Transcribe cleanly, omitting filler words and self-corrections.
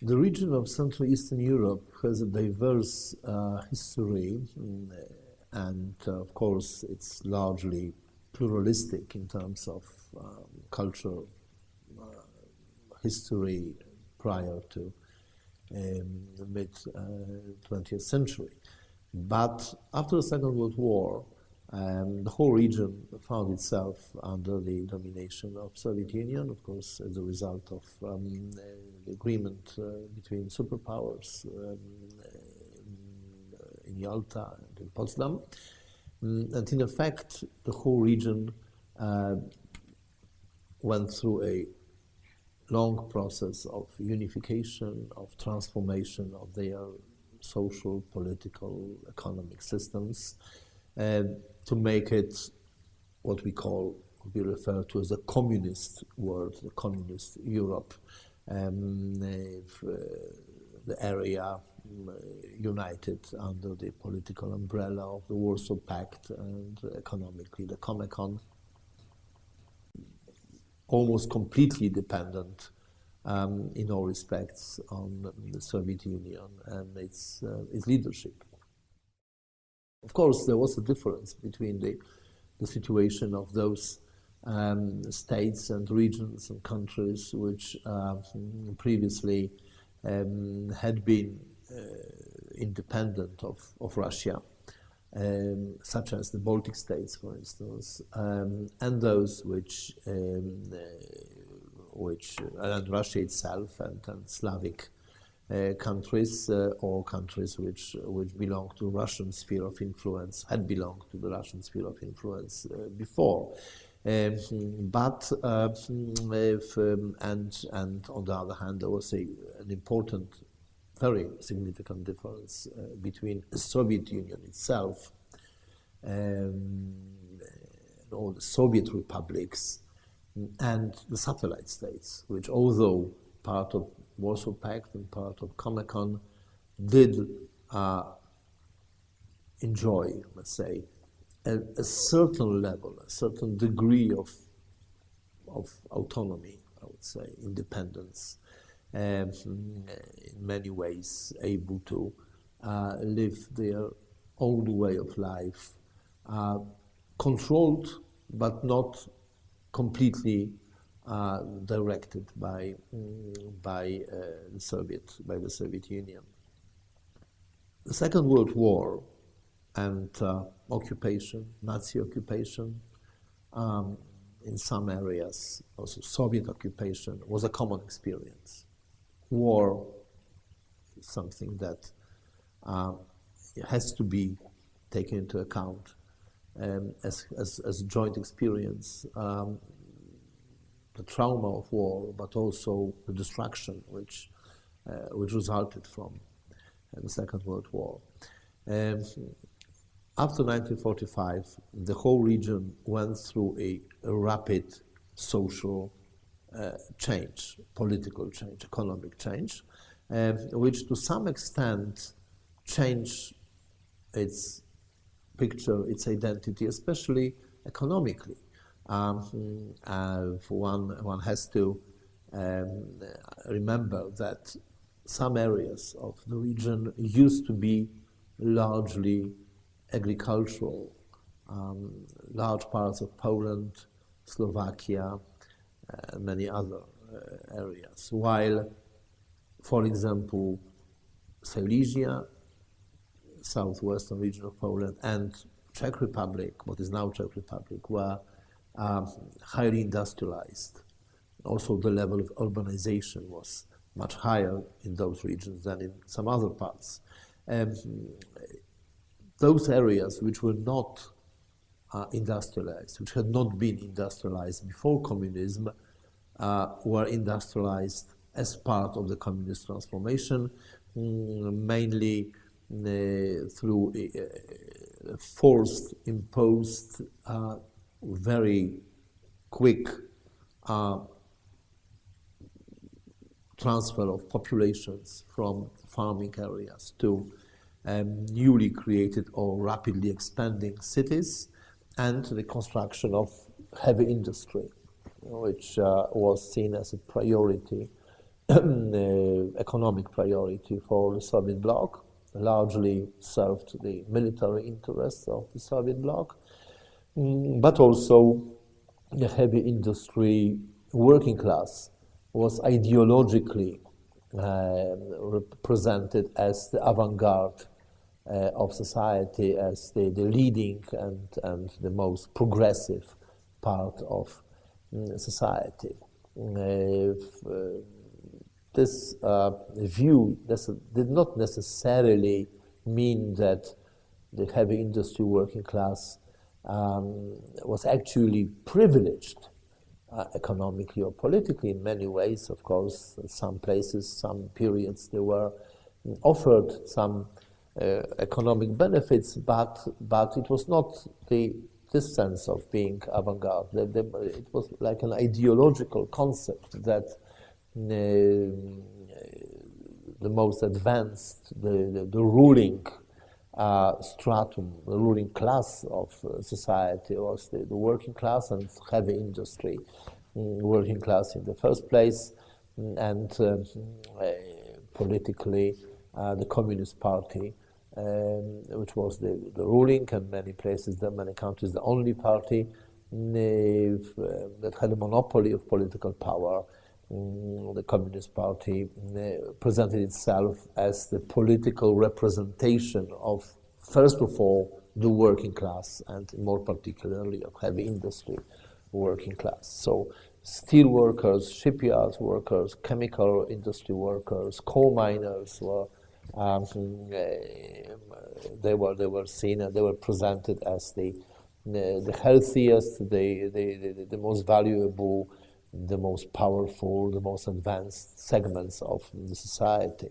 The region of Central Eastern Europe has a diverse history, and of course it's largely pluralistic in terms of cultural history prior to the mid-20th century. But after the Second World War, the whole region found itself under the domination of Soviet Union, of course, as a result of the agreement between superpowers in Yalta and in Potsdam. And in effect, the whole region went through a long process of unification, of transformation of their social, political, economic systems, to make it what we refer to as a communist world, the communist Europe, the area united under the political umbrella of the Warsaw Pact and economically the Comecon, almost completely dependent in all respects on the Soviet Union and its leadership. Of course, there was a difference between the situation of those states and regions and countries which previously had been independent of Russia, such as the Baltic states, for instance, and those which and Russia itself and Slavic countries, or countries which belong to Russian sphere of influence, had belonged to the Russian sphere of influence before. But and on the other hand, there was an important, very significant difference between the Soviet Union itself and all the Soviet republics and the satellite states, which, although part of Warsaw Pact and part of Comecon, did enjoy, let's say, a certain level, a certain degree of autonomy, I would say, independence, in many ways able to live their old way of life, controlled but not completely directed by the Soviet Union. The Second World War and occupation, Nazi occupation, in some areas, also Soviet occupation, was a common experience. War is something that has to be taken into account as joint experience. The trauma of war, but also the destruction which resulted from the Second World War. After 1945, the whole region went through a rapid social change, political change, economic change, which to some extent changed its picture, its identity, especially economically. One has to remember that some areas of the region used to be largely agricultural. Large parts of Poland, Slovakia, many other areas. While, for example, Silesia, southwestern region of Poland, and Czech Republic, what is now Czech Republic, were highly industrialized. Also, the level of urbanization was much higher in those regions than in some other parts. Those areas which were not industrialized, which had not been industrialized before communism, were industrialized as part of the communist transformation, mainly through forced, imposed, very quick transfer of populations from farming areas to newly created or rapidly expanding cities, and the construction of heavy industry, which was seen as a priority economic priority for the Soviet bloc, largely served the military interests of the Soviet bloc, but also the heavy industry working class was ideologically represented as the avant-garde of society, as the leading and the most progressive part of society. This view did not necessarily mean that the heavy industry working class was actually privileged economically or politically in many ways. Of course, in some places, some periods, they were offered some economic benefits, but it was not this sense of being avant-garde. It was like an ideological concept that the most advanced, the ruling stratum, the ruling class of society was the working class and heavy industry. Working class in the first place, and politically the Communist Party, which was the ruling, and many places, many countries, the only party that had a monopoly of political power. The Communist Party presented itself as the political representation of, first of all, the working class, and more particularly of heavy industry working class. So steel workers, shipyards workers, chemical industry workers, coal miners were they were seen and they were presented as the healthiest, the most valuable, the most powerful, the most advanced segments of the society.